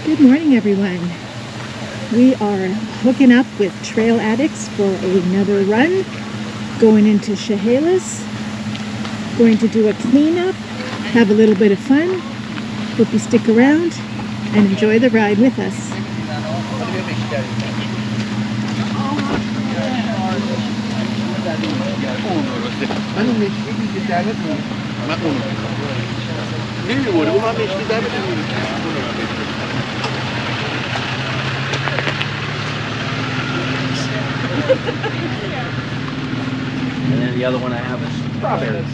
Good morning, everyone. We are hooking up with Trail Addicts for another run, going into Chehalis, going to do a cleanup, have a little bit of fun. Hope you stick around and enjoy the ride with us. And then the other one I have is strawberries.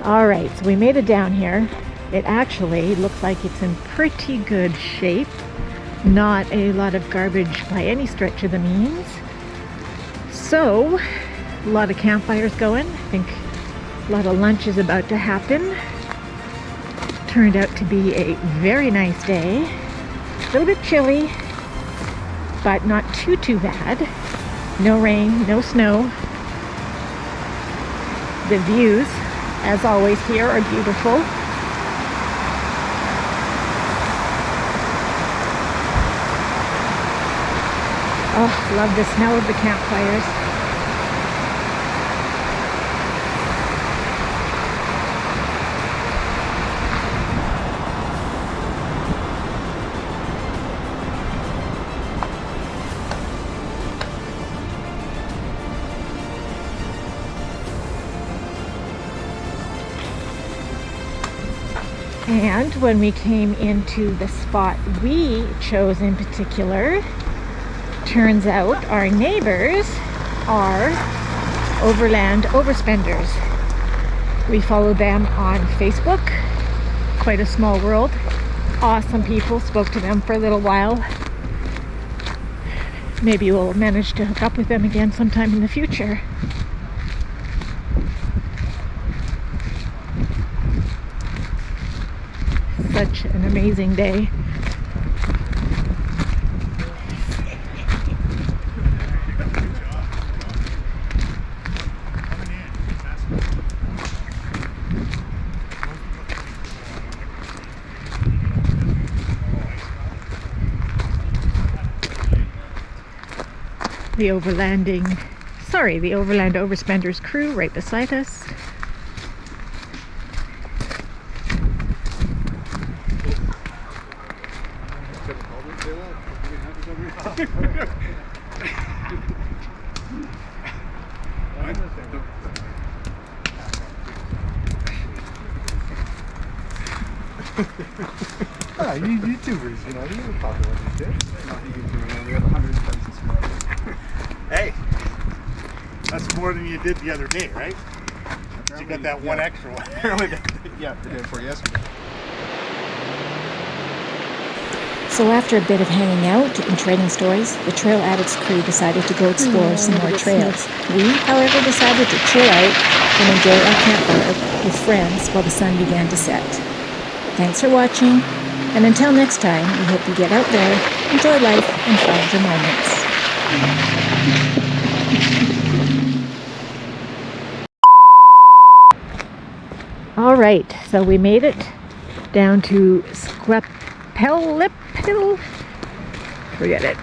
All right, so we made it down here. It actually looks like it's in pretty good shape. Not a lot of garbage by any stretch of the means. So, a lot of campfires going. I think a lot of lunch is about to happen. Turned out to be a very nice day. A little bit chilly, but not too bad. No rain, no snow. The views, as always, here are beautiful. Oh, love the smell of the campfires. And when we came into the spot we chose in particular, turns out our neighbors are overland overspenders. We followed them on Facebook. Quite a small world. Awesome people. Spoke to them for a little while. Maybe we'll manage to hook up with them again sometime in the future. Such an amazing day. The overland overspenders crew right beside us. You YouTubers, you know, you're popular these days. Not the YouTuber, man. We have 100,000 subscribers. Hey, that's more than you did the other day, right? You got that one extra one. Yeah, the day before yesterday. So after a bit of hanging out and trading stories, the Trail Addicts crew decided to go explore some more trails. We, however, decided to chill out and enjoy our campfire with friends while the sun began to set. Thanks for watching, and until next time, we hope you get out there, enjoy life, and find your moments. All right, so we made it down to Squapelipil. Forget it.